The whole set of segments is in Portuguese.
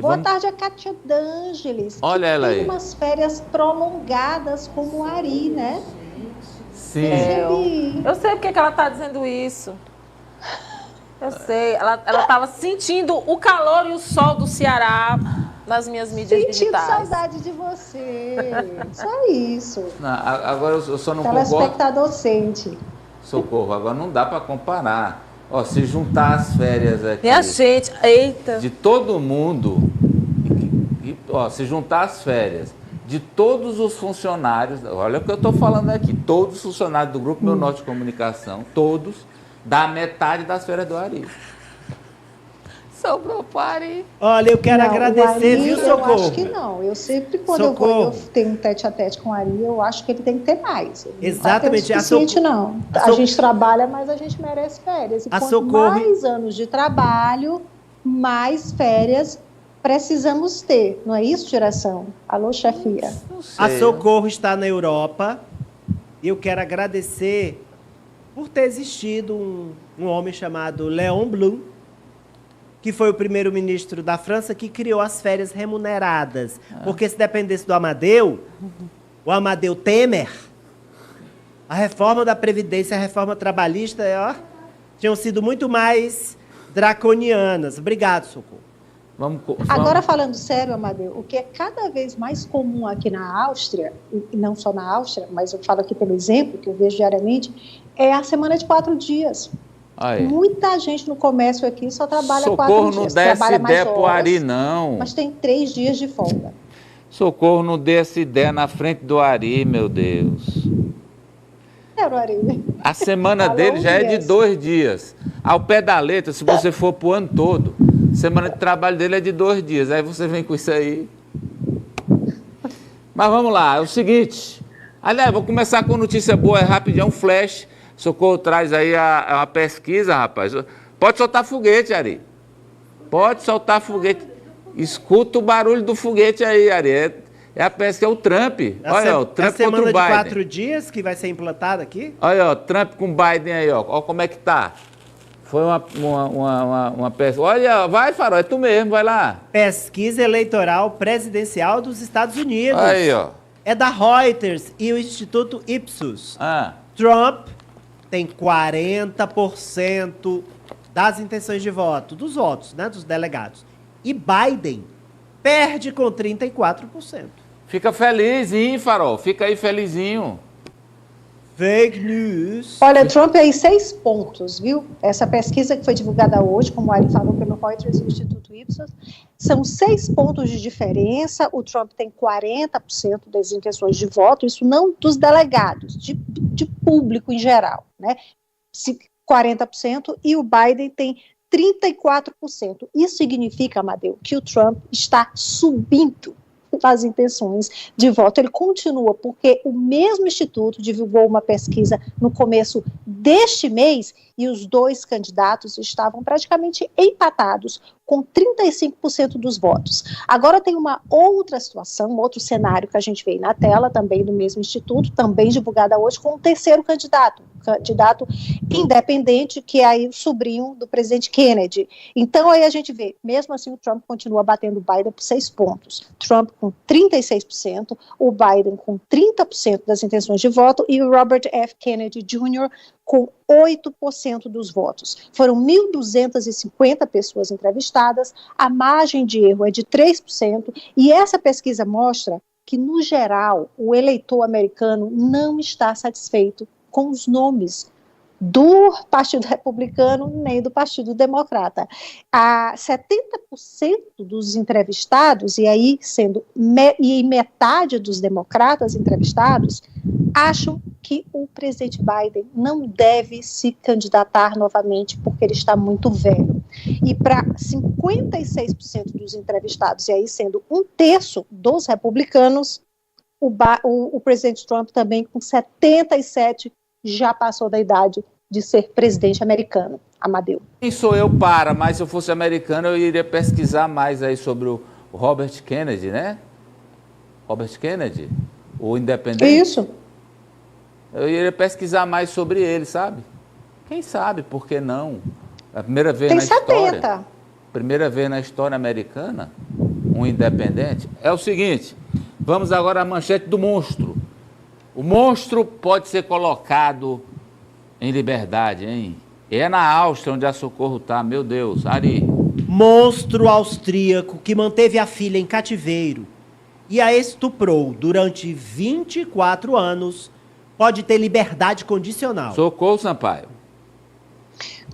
Boa tarde a Kátia D'Ângeles. Olha ela aí. Tem umas férias prolongadas como o Ari, né? Sim. Eu sei porque que ela está dizendo isso. Eu sei. Ela estava sentindo o calor e o sol do Ceará nas minhas mídias digitais. Sentindo saudade de você. Só isso. Não, agora eu só não Telespectador sente. Socorro, agora não dá para comparar. Ó, se juntar as férias aqui... Minha gente, eita! De todo mundo, se juntar as férias de todos os funcionários, olha o que eu estou falando aqui, todos os funcionários do Grupo Meu Norte de Comunicação, todos, dá metade das férias do Ari. Sobrou pro Ari. Olha, eu quero agradecer, viu, Socorro? Eu acho que não. Eu sempre, quando eu tenho um tete-a-tete com o Ari, eu acho que ele tem que ter mais. Exatamente. Não é suficiente, não. A gente trabalha, mas a gente merece férias. E quanto mais anos de trabalho, mais férias precisamos ter. Não é isso, direção? Alô, chefia? A Socorro está na Europa e eu quero agradecer por ter existido um homem chamado Léon Blum, que foi o primeiro-ministro da França que criou as férias remuneradas. Porque se dependesse do Amadeu, o Amadeu Temer, a reforma da Previdência, a reforma trabalhista, tinham sido muito mais draconianas. Obrigado, Socorro. Agora, falando sério, Amadeu, o que é cada vez mais comum aqui na Áustria, e não só na Áustria, mas eu falo aqui pelo exemplo, que eu vejo diariamente, é a semana de 4 dias. Aí. Muita gente no comércio aqui só trabalha 4 dias. Socorro, não dê essa ideia pro Ari, não. Mas tem 3 dias de folga. Socorro, não dê essa ideia na frente do Ari, meu Deus. É o Ari. A semana dele já é de 2 dias. Ao pé da letra, se você for pro ano todo, a semana de trabalho dele é de 2 dias. Aí você vem com isso aí. Mas vamos lá, é o seguinte. Aliás, vou começar com notícia boa, é rapidinho, um flash. Socorro traz aí uma pesquisa, rapaz. Pode soltar foguete, Ari. Pode soltar foguete. Escuta o barulho do foguete aí, Ari. É a pesquisa, é o Trump. Olha, o Trump contra o Biden. É a semana de 4 dias que vai ser implantada aqui? Olha, ó, Trump com Biden aí, ó. Olha como é que tá. Foi uma pesquisa. Olha, vai, Farol, é tu mesmo, vai lá. Pesquisa eleitoral presidencial dos Estados Unidos. Aí, ó. É da Reuters e o Instituto Ipsos. Trump tem 40% das intenções de voto, dos votos, né, dos delegados. E Biden perde com 34%. Fica felizinho, Farol. Fica aí felizinho. Fake news. Olha, Trump aí 6 pontos, viu? Essa pesquisa que foi divulgada hoje, como o Ari falou pelo Reuters e o Instituto Ipsos, são 6 pontos de diferença. O Trump tem 40% das intenções de voto, isso não dos delegados, de público em geral, né? 40%, e o Biden tem 34%. Isso significa, Amadeu, que o Trump está subindo as intenções de voto. Ele continua, porque o mesmo instituto divulgou uma pesquisa no começo deste mês e os 2 candidatos estavam praticamente empatados, com 35% dos votos. Agora tem uma outra situação, um outro cenário que a gente vê na tela, também do mesmo instituto, também divulgada hoje, com um terceiro candidato independente, que é aí o sobrinho do presidente Kennedy. Então aí a gente vê, mesmo assim o Trump continua batendo o Biden por 6 pontos. Trump com 36%, o Biden com 30% das intenções de voto e o Robert F. Kennedy Jr. com 8% dos votos. Foram 1.250 pessoas entrevistadas, a margem de erro é de 3%, e essa pesquisa mostra que, no geral, o eleitor americano não está satisfeito com os nomes do Partido Republicano nem do Partido Democrata. 70% dos entrevistados, e aí metade dos democratas entrevistados, acham que o presidente Biden não deve se candidatar novamente porque ele está muito velho. E para 56% dos entrevistados, e aí sendo 1/3 dos republicanos, o presidente Trump também com 77% já passou da idade de ser presidente americano. Amadeu. Quem sou eu mas se eu fosse americano eu iria pesquisar mais aí sobre o Robert Kennedy, né? Robert Kennedy, o independente. Isso. Eu iria pesquisar mais sobre ele, sabe? Quem sabe, por que não? É a primeira vez tem na história. Tem primeira vez na história americana, um independente. É o seguinte, vamos agora à manchete do monstro. O monstro pode ser colocado em liberdade, hein? É na Áustria onde a Socorro está, meu Deus, Ari. Monstro austríaco que manteve a filha em cativeiro e a estuprou durante 24 anos pode ter liberdade condicional. Socorro, Sampaio.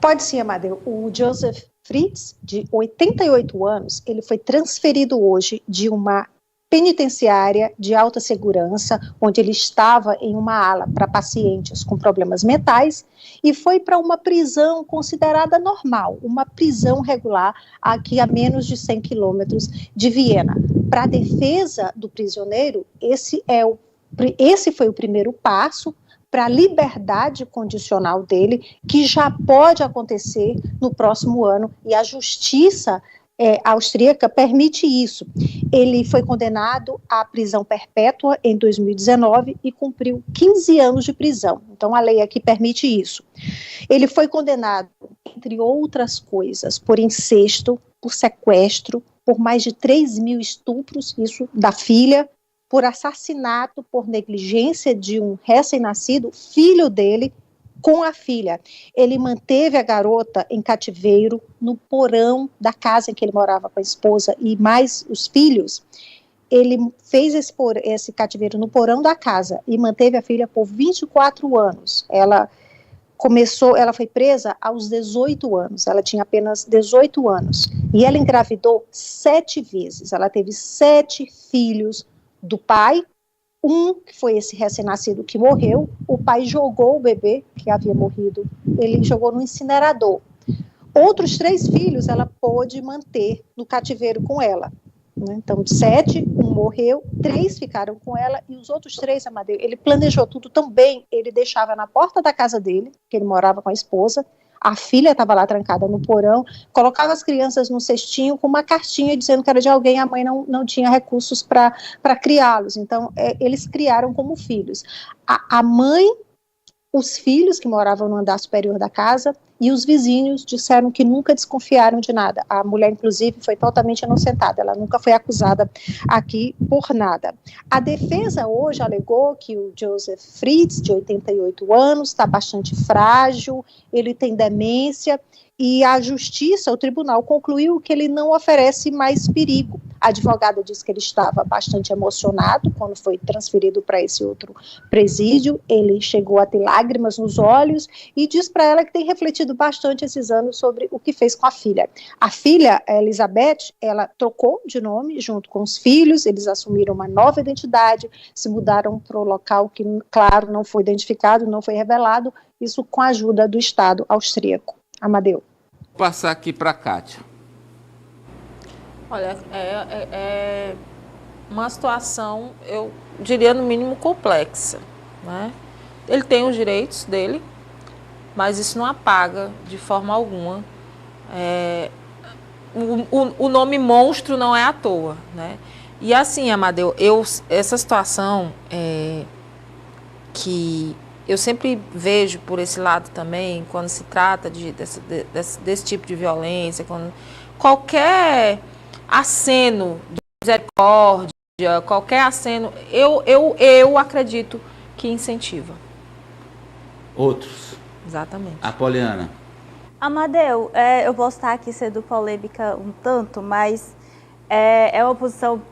Pode sim, Amadeu. O Joseph Fritz, de 88 anos, ele foi transferido hoje de uma penitenciária de alta segurança, onde ele estava em uma ala para pacientes com problemas mentais, e foi para uma prisão considerada normal, uma prisão regular, aqui a menos de 100 quilômetros de Viena. Para a defesa do prisioneiro, esse foi o primeiro passo para a liberdade condicional dele, que já pode acontecer no próximo ano, e a justiça austríaca permite isso. Ele foi condenado à prisão perpétua em 2019 e cumpriu 15 anos de prisão. Então, a lei aqui permite isso. Ele foi condenado, entre outras coisas, por incesto, por sequestro, por mais de 3.000 estupros, isso da filha, por assassinato, por negligência de um recém-nascido, filho dele, com a filha. Ele manteve a garota em cativeiro no porão da casa em que ele morava com a esposa e mais os filhos. Ele fez esse cativeiro no porão da casa e manteve a filha por 24 anos. Ela foi presa aos 18 anos, ela tinha apenas 18 anos. E ela engravidou 7 vezes, ela teve 7 filhos do pai. Um, que foi esse recém-nascido que morreu, o pai jogou o bebê, que havia morrido, ele jogou no incinerador. Outros 3 filhos ela pôde manter no cativeiro com ela. Né? Então, 7, um morreu, 3 ficaram com ela, e os outros 3, Amadeu, ele planejou tudo tão bem, ele deixava na porta da casa dele, que ele morava com a esposa, a filha estava lá trancada no porão, colocava as crianças no cestinho com uma cartinha dizendo que era de alguém, a mãe não tinha recursos para criá-los. Então, eles criaram como filhos. A mãe, os filhos que moravam no andar superior da casa e os vizinhos disseram que nunca desconfiaram de nada. A mulher, inclusive, foi totalmente inocentada, ela nunca foi acusada aqui por nada. A defesa hoje alegou que o Joseph Fritz, de 88 anos, está bastante frágil, ele tem demência, e a justiça, o tribunal, concluiu que ele não oferece mais perigo. A advogada disse que ele estava bastante emocionado quando foi transferido para esse outro presídio, ele chegou a ter lágrimas nos olhos e diz para ela que tem refletido bastante esses anos sobre o que fez com a filha. A filha, a Elizabeth, ela trocou de nome junto com os filhos, eles assumiram uma nova identidade, se mudaram para o local que, claro, não foi identificado, não foi revelado, isso com a ajuda do Estado austríaco. Amadeu. Vou passar aqui para a Kátia. Olha, é uma situação, eu diria, no mínimo, complexa. Né? Ele tem os direitos dele, mas isso não apaga de forma alguma. O nome monstro não é à toa. Né? E assim, Amadeu, essa situação que eu sempre vejo por esse lado também, quando se trata desse tipo de violência, quando qualquer aceno de misericórdia, qualquer aceno, eu acredito que incentiva. Outros. Exatamente. Apoliana. Amadeu, eu posso estar aqui sendo polêmica um tanto, mas é uma posição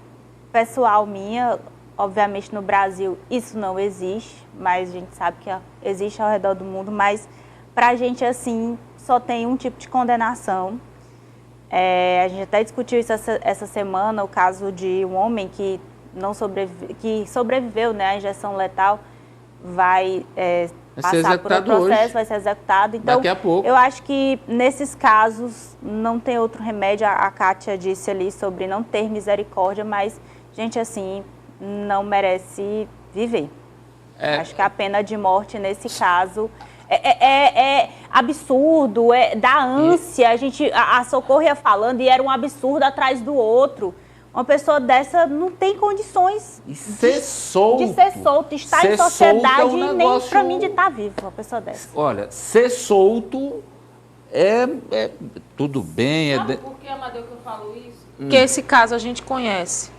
pessoal minha. Obviamente, no Brasil, isso não existe, mas a gente sabe que existe ao redor do mundo, mas para a gente, assim, só tem um tipo de condenação. A gente até discutiu isso essa semana, o caso de um homem que sobreviveu, né, à injeção letal, vai passar por um processo, hoje. Vai ser executado. Então, daqui a pouco. Eu acho que nesses casos não tem outro remédio. A Kátia disse ali sobre não ter misericórdia, mas, gente, assim, não merece viver. Acho que a pena de morte, nesse caso, é absurdo, dá ânsia. A Socorro ia falando e era um absurdo atrás do outro. Uma pessoa dessa não tem condições de ser solto, estar em sociedade e nem para mim de estar vivo, uma pessoa dessa. Olha, ser solto tudo bem. Sabe por que, Amadeu, que eu falo isso? Porque esse caso a gente conhece.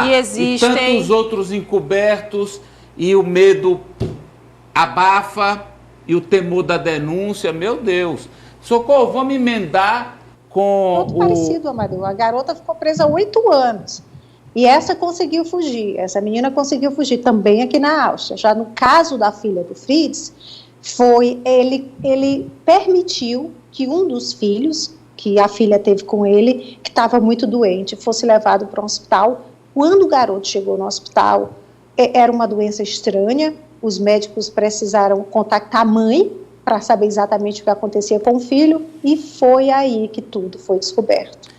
E existem... E tantos outros encobertos, e o medo abafa, e o temor da denúncia, meu Deus. Socorro, vamos emendar com Muito parecido, Amadeu. A garota ficou presa 8 anos. E essa conseguiu fugir. Essa menina conseguiu fugir também aqui na Áustria. Já no caso da filha do Fritz, ele permitiu que um dos filhos, que a filha teve com ele, que estava muito doente, fosse levado para um hospital. Quando o garoto chegou no hospital, era uma doença estranha, os médicos precisaram contactar a mãe para saber exatamente o que acontecia com o filho, e foi aí que tudo foi descoberto.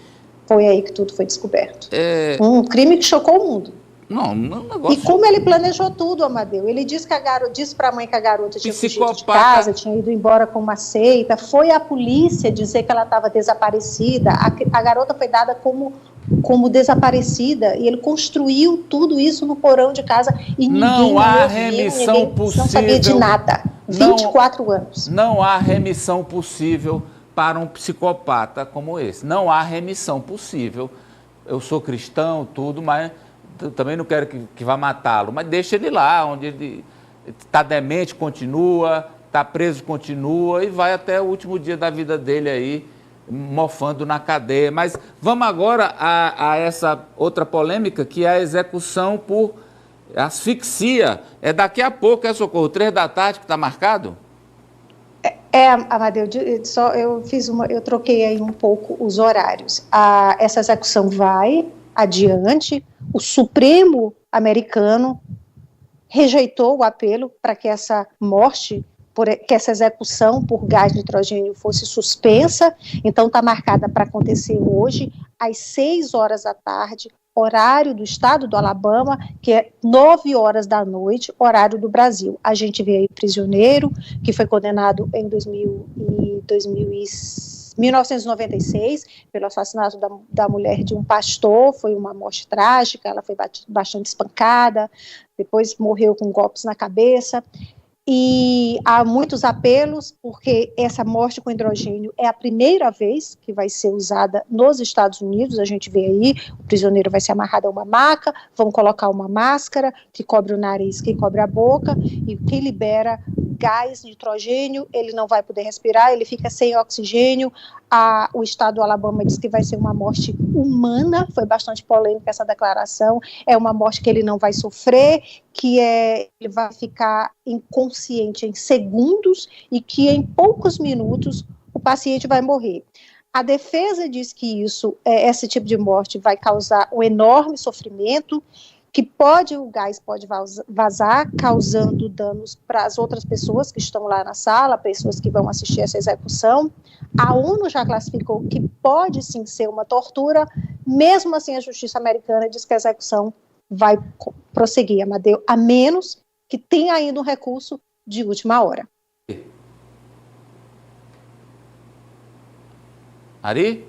Um crime que chocou o mundo. Não, negócio... E como ele planejou tudo, Amadeu. Ele disse para a mãe que a garota tinha fugido de casa, tinha ido embora com uma seita. Foi a polícia dizer que ela estava desaparecida. A garota foi dada como desaparecida, e ele construiu tudo isso no porão de casa, e não há remissão possível. Não sabia de nada. 24 anos. Não há remissão possível para um psicopata como esse. Não há remissão possível. Eu sou cristão, tudo, mas também não quero que vá matá-lo. Mas deixa ele lá, onde ele está demente, continua, está preso, continua, e vai até o último dia da vida dele aí, mofando na cadeia. Mas vamos agora a essa outra polêmica, que é a execução por asfixia. É daqui a pouco, Socorro? 3 da tarde que está marcado? Amadeu, eu troquei aí um pouco os horários. Essa execução vai adiante. O Supremo americano rejeitou o apelo para que essa morte, que essa execução por gás nitrogênio fosse suspensa. Então está marcada para acontecer hoje, às 6 horas da tarde, horário do estado do Alabama, que é 9 horas da noite, horário do Brasil. A gente vê aí o prisioneiro, que foi condenado em 1996, pelo assassinato da mulher de um pastor. Foi uma morte trágica, ela foi bastante espancada, depois morreu com golpes na cabeça. E há muitos apelos, porque essa morte com hidrogênio é a primeira vez que vai ser usada nos Estados Unidos. A gente vê aí, o prisioneiro vai ser amarrado a uma maca, vão colocar uma máscara que cobre o nariz, que cobre a boca, e que libera gás nitrogênio, ele não vai poder respirar, ele fica sem oxigênio. O estado do Alabama diz que vai ser uma morte humana, foi bastante polêmica essa declaração. É uma morte que ele não vai sofrer, ele vai ficar inconsciente em segundos, e que em poucos minutos o paciente vai morrer. A defesa diz que esse tipo de morte vai causar um enorme sofrimento, que o gás pode vazar, causando danos para as outras pessoas que estão lá na sala, pessoas que vão assistir essa execução. A ONU já classificou que pode sim ser uma tortura. Mesmo assim, a justiça americana diz que a execução vai prosseguir, Amadeu, a menos que tenha ainda um recurso de última hora. Ari?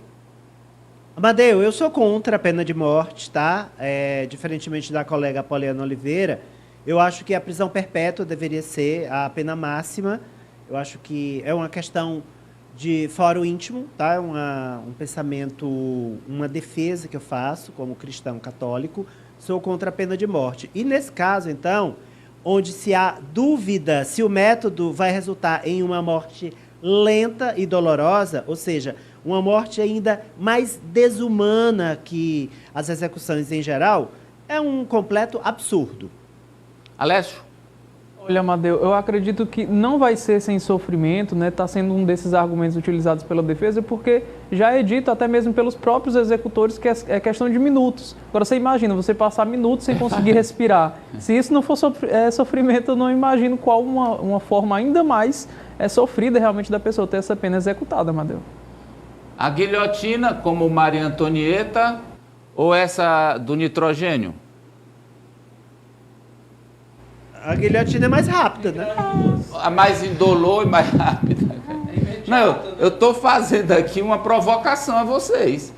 Amadeu, eu sou contra a pena de morte, tá? Diferentemente da colega Poliana Oliveira, eu acho que a prisão perpétua deveria ser a pena máxima. Eu acho que é uma questão de fórum íntimo, tá? Um pensamento, uma defesa que eu faço como cristão católico. Sou contra a pena de morte. E nesse caso, então, onde se há dúvida se o método vai resultar em uma morte lenta e dolorosa, ou seja, uma morte ainda mais desumana que as execuções em geral, é um completo absurdo. Alessio? Olha, Amadeu, eu acredito que não vai ser sem sofrimento, né? Está sendo um desses argumentos utilizados pela defesa, porque já é dito até mesmo pelos próprios executores que é questão de minutos. Agora, você imagina, você passar minutos sem conseguir respirar. Se isso não for sofrimento, eu não imagino qual uma forma ainda mais sofrida realmente da pessoa ter essa pena executada, Amadeu. A guilhotina, como Maria Antonieta, ou essa do nitrogênio? A guilhotina é mais rápida, né? A mais indolor e mais rápida. Não, eu estou fazendo aqui uma provocação a vocês.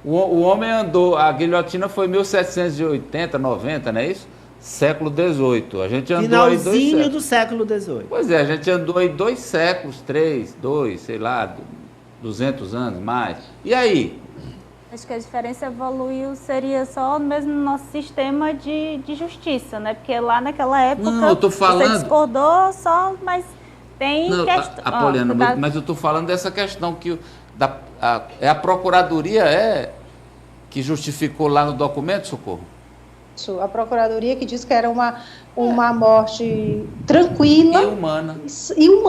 O homem andou, a guilhotina foi em 1780, 90, não é isso? século XVIII. A gente andou aí 2 Finalzinho séculos. do século XVIII. Pois é, a gente andou aí 2 séculos, 3, 2, sei lá, 200 anos, mais. E aí? Acho que a diferença evoluiu seria só mesmo no nosso sistema de justiça, né? Porque lá naquela época Não, eu tô falando... você discordou só, mas tem Não, questão... Apoliana, mas eu estou falando dessa questão que a Procuradoria que justificou lá no documento, Socorro? A Procuradoria que disse que era uma morte tranquila E humana. e humana.